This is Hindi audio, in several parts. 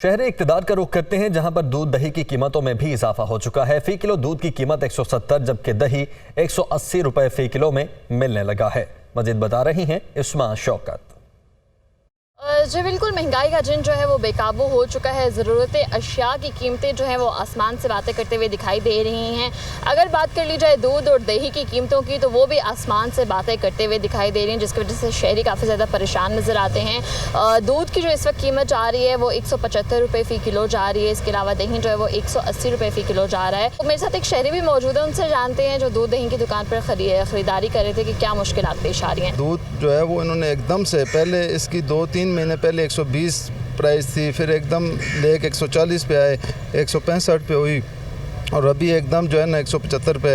शहरी इक़्तिदार का रुख करते हैं, जहां पर दूध दही की कीमतों में भी इजाफा हो चुका है। फी किलो दूध की कीमत 170 जबकि दही 180 रुपए फी किलो में मिलने लगा है। मजीद बता रही हैं इस्मा शौकत। जी बिल्कुल, महंगाई का जिन जो है वो बेकाबू हो चुका है। ज़रूरत अशिया की कीमतें जो हैं वो आसमान से बातें करते हुए दिखाई दे रही हैं। अगर बात कर ली जाए दूध और दही की कीमतों की, तो वो भी आसमान से बातें करते हुए दिखाई दे रही हैं, जिसकी वजह से शहरी काफ़ी ज़्यादा परेशान नज़र आते हैं। दूध की जो इस वक्त कीमत जा रही है वो 175 रुपये फ़ी किलो जा रही है। इसके अलावा दही जो है वो 180 रुपये फ़ी किलो जा रहा है। तो मेरे साथ एक शहरी भी मौजूद है, उनसे जानते हैं जो दूध दही की दुकान पर ख़रीदारी कर रहे थे कि क्या मुश्किलात पेश आ रही हैं। दूध जो है वो इन्होंने एकदम से पहले इसकी 2-3 महीने पहले 120 प्राइस थी, फिर एकदम लेके 140 पे आए, 165 पे हुई और अभी एकदम जो है ना 175 पे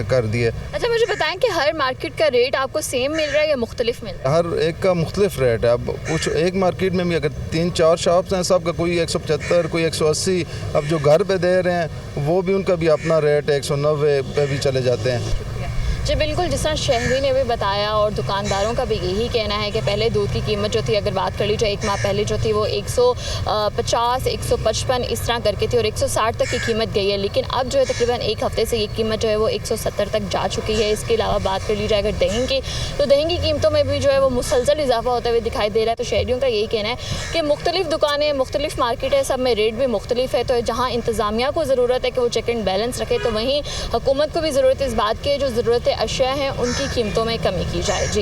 कर दिए। अच्छा, मुझे बताएं कि हर मार्केट का रेट आपको सेम मिल रहा है या मुख्तलिफ मिल रहा है? हर एक का मुख्तलिफ रेट है। अब कुछ एक मार्केट में भी अगर 3-4 शॉप्स हैं, सब का कोई 175 कोई 180। अब जो घर पे दे रहे हैं वो भी उनका भी अपना रेट है, 190 पे भी चले जाते हैं। जी बिल्कुल, जिस तरह शहरी ने भी बताया और दुकानदारों का भी यही कहना है कि पहले दूध की कीमत जो थी, अगर बात कर ली जाए एक माह पहले जो थी वो 150 155 इस तरह करके थी और 160 तक की कीमत गई है। लेकिन अब जो है तकरीबन एक हफ़्ते से ये कीमत जो है वो 170 तक जा चुकी है। इसके अलावा बात कर ली जाए अगर दही की, तो दही की कीमतों में भी जो है वो मुसलसल इजाफा होता हुआ दिखाई दे रहा है। तो शहरियों का यही कहना है कि मुख्तलिफ दुकानें, मुख्तलिफ मार्केट है, सब में रेट भी मुख्तलिफ है। तो जहाँ इंतज़ामिया को ज़रूरत है कि वो चेक एंड बैलेंस रखे, तो वहीं हुकूमत को भी ज़रूरत है इस बात की जो ज़रूरत अशिया हैं उनकी कीमतों में कमी की जाए। जी।